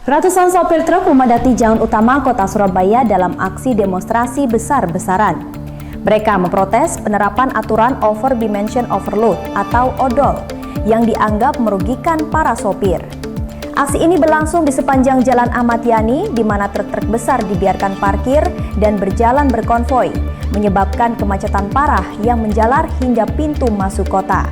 Ratusan sopir truk memadati jalan utama kota Surabaya dalam aksi demonstrasi besar-besaran. Mereka memprotes penerapan aturan over dimension overload atau ODOL yang dianggap merugikan para sopir. Aksi ini berlangsung di sepanjang Jalan Ahmad Yani, di mana truk-truk besar dibiarkan parkir dan berjalan berkonvoi, menyebabkan kemacetan parah yang menjalar hingga pintu masuk kota.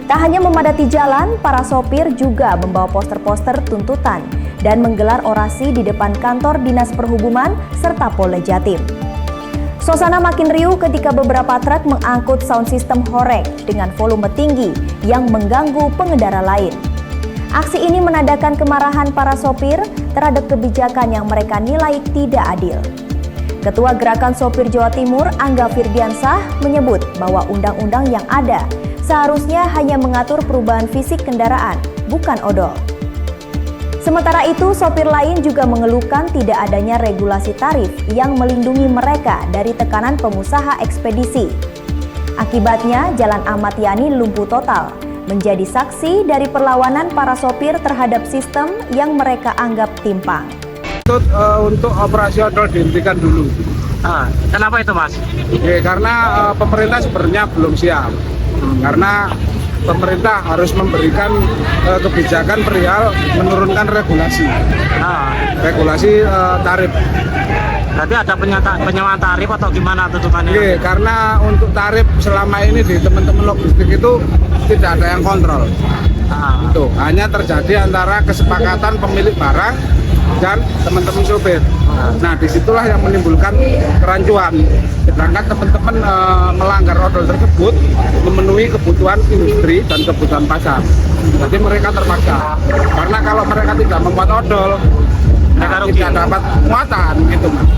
Tak hanya memadati jalan, para sopir juga membawa poster-poster tuntutan dan menggelar orasi di depan kantor Dinas Perhubungan serta Polda Jatim. Suasana makin riuh ketika beberapa truk mengangkut sound system horeg dengan volume tinggi yang mengganggu pengendara lain. Aksi ini menandakan kemarahan para sopir terhadap kebijakan yang mereka nilai tidak adil. Ketua Gerakan Sopir Jawa Timur, Angga Firdiansah, menyebut bahwa undang-undang yang ada seharusnya hanya mengatur perubahan fisik kendaraan, bukan odol. Sementara itu, sopir lain juga mengeluhkan tidak adanya regulasi tarif yang melindungi mereka dari tekanan pengusaha ekspedisi. Akibatnya, Jalan Ahmad Yani lumpuh total, menjadi saksi dari perlawanan para sopir terhadap sistem yang mereka anggap timpang. Untuk operasi odol dihentikan dulu. Kenapa itu, Mas? Ya, karena pemerintah sebenarnya belum siap. Karena pemerintah harus memberikan kebijakan perihal menurunkan regulasi tarif. Berarti ada penyewaan tarif atau gimana tuntutannya? Iya, karena untuk tarif selama ini di teman-teman logistik itu tidak ada yang kontrol. Itu hanya terjadi antara kesepakatan pemilik barang dan teman-teman sopir. Nah, disitulah yang menimbulkan kerancuan. Sedangkan teman-teman melanggar odol tersebut memenuhi kebutuhan industri dan kebutuhan pasar. Jadi mereka terpaksa. Karena kalau mereka tidak membuat odol, tidak dapat muatan gitu, Mas.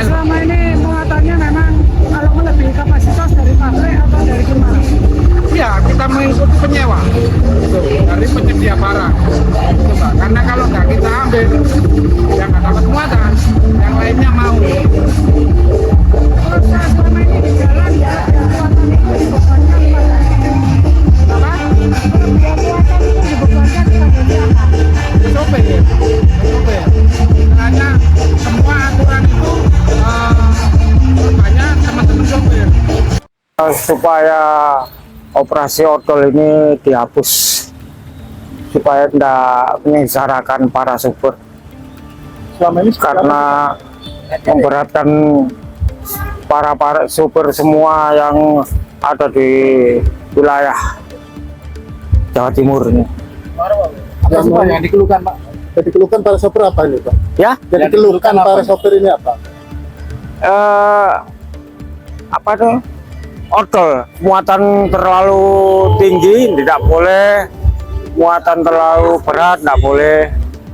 Selama ini muatannya memang kalau melebihi kapasitas dari pabrik atau dari gimana? Iya, kita mengikuti penyewa gitu, dari penyedia barang gitu, Mbak. Karena kalau nggak kita ambil yang nggak dapat muatan, yang lainnya mau. Terus selama ini di jalan ya muatan itu dibebankan Apa? muatan itu dibebankan kepada siapa? Sopir. Karena semua aturan itu banyak teman-teman sopir. Supaya operasi odol ini dihapus, supaya tidak menyengsarakan para sopir, karena memberatkan para sopir semua yang ada di wilayah Jawa Timur ini. Yang dikeluhkan, Pak? Yang dikeluhkan para sopir apa ini, Pak? Ya? Yang dikeluhkan para sopir ini apa? Apa tuh? Odol, muatan terlalu tinggi tidak boleh, muatan terlalu berat tidak boleh.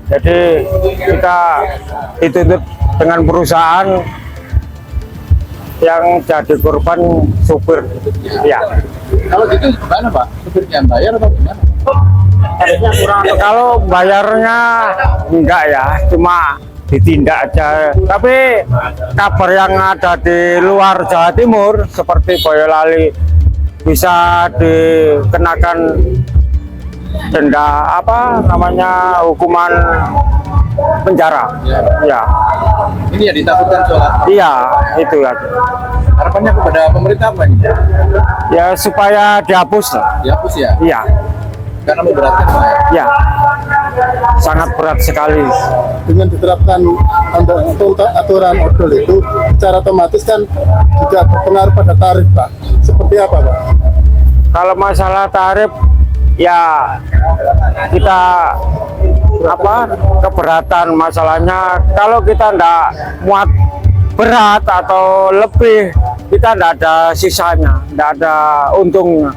Jadi kita dituntut dengan perusahaan yang jadi korban supir. Ya. Kalau gitu gimana, Pak? Supirnya bayar atau gimana? Kalau bayarnya enggak ya, cuma ditindak aja. Tapi kabar yang ada di luar Jawa Timur seperti Boyolali bisa dikenakan denda hukuman penjara. Ya. Ini ya ditakutkan soal. Iya, itu ya. Harapannya kepada pemerintah apa ini? Ya supaya dihapus. Dihapus ya? Iya. Karena memberatkan, Pak. Ya. Sangat berat sekali. Dengan diterapkan aturan odol itu secara otomatis kan juga berpengaruh pada tarif, Pak. Seperti apa, Pak? Kalau masalah tarif ya kita keberatan masalahnya. Kalau kita ndak muat berat atau lebih, kita ndak ada sisanya, ndak ada untungnya.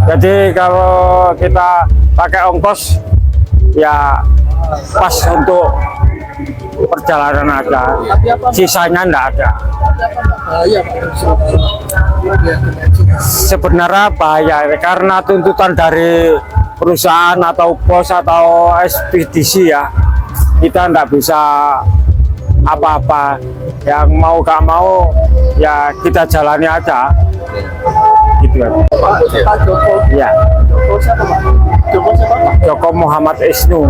Jadi kalau kita pakai ongkos ya pas untuk perjalanan aja, sisanya ndak ada. Sebenarnya bahaya karena tuntutan dari perusahaan atau pos atau ekspedisi ya, kita ndak bisa apa-apa. Yang mau gak mau ya kita jalani aja gitu ya. Pak Joko. Ya. Joko siapa, Pak? Joko siapa, Pak? Joko Muhammad Isnu.